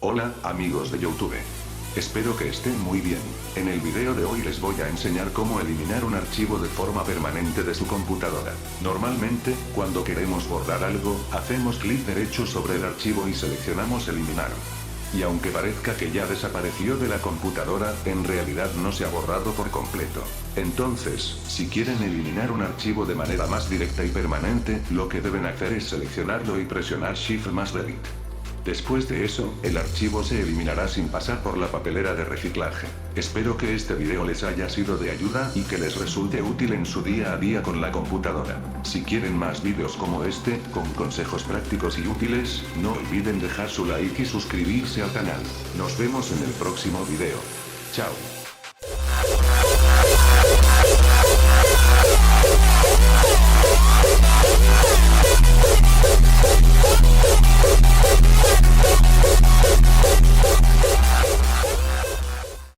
Hola, amigos de YouTube. Espero que estén muy bien. En el video de hoy les voy a enseñar cómo eliminar un archivo de forma permanente de su computadora. Normalmente, cuando queremos borrar algo, hacemos clic derecho sobre el archivo y seleccionamos eliminar. Y aunque parezca que ya desapareció de la computadora, en realidad no se ha borrado por completo. Entonces, si quieren eliminar un archivo de manera más directa y permanente, lo que deben hacer es seleccionarlo y presionar Shift más Delete. Después de eso, el archivo se eliminará sin pasar por la papelera de reciclaje. Espero que este video les haya sido de ayuda y que les resulte útil en su día a día con la computadora. Si quieren más vídeos como este, con consejos prácticos y útiles, no olviden dejar su like y suscribirse al canal. Nos vemos en el próximo video. Chao.